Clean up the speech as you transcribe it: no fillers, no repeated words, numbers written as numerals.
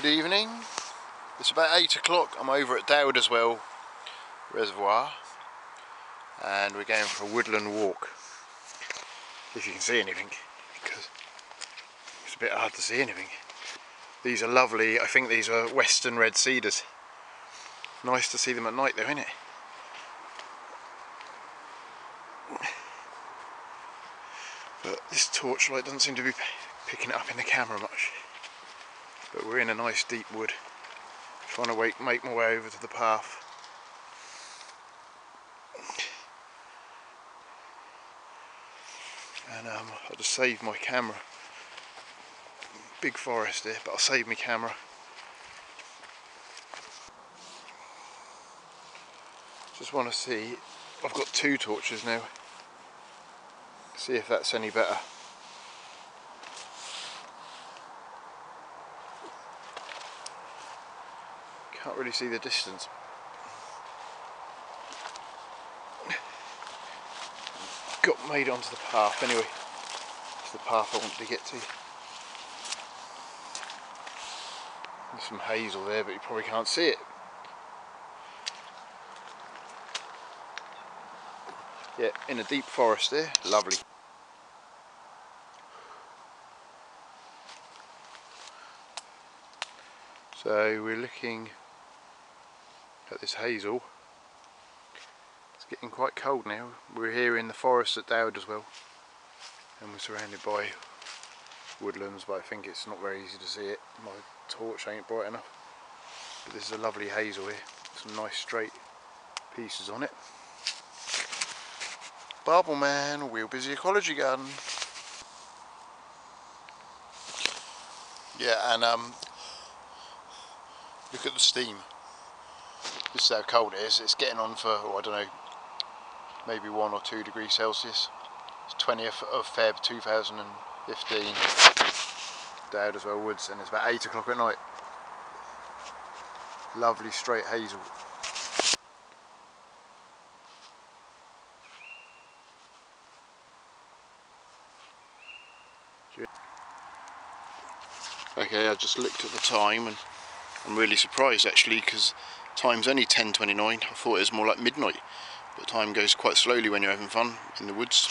Good evening. It's about 8 o'clock. I'm over at Dowdeswell Reservoir and we're going for a woodland walk. If you can see anything, because it's a bit hard to see anything. These are lovely, I think these are western red cedars. Nice to see them at night though, isn't it? But this torchlight doesn't seem to be picking it up in the camera much. But we're in a nice deep wood, trying to make my way over to the path. And I'll just save my camera. Big forest here, but I'll save my camera. Just want to see, I've got 2 torches now. See if that's any better. Can't really see the distance. Made it onto the path anyway. It's the path I want to get to. There's some hazel there, but you probably can't see it. Yeah, in a deep forest there. Lovely. So we're looking at this hazel. It's getting quite cold now. We're here in the forest at Dowdeswell and we're surrounded by woodlands, but I think it's not very easy to see it. My torch ain't bright enough. But this is a lovely hazel here. Some nice straight pieces on it. Barbel Man, Wheel Busy Ecology Garden. Yeah, and look at the steam. This is how cold it is. It's getting on for, oh, I don't know, maybe 1 or 2 degrees Celsius. It's 20th of Feb 2015, Dowdeswell Woods, and it's about 8 o'clock at night. Lovely straight hazel. Okay, I just looked at the time and I'm really surprised actually, because time's only 10:29. I thought it was more like midnight, but time goes quite slowly when you're having fun in the woods.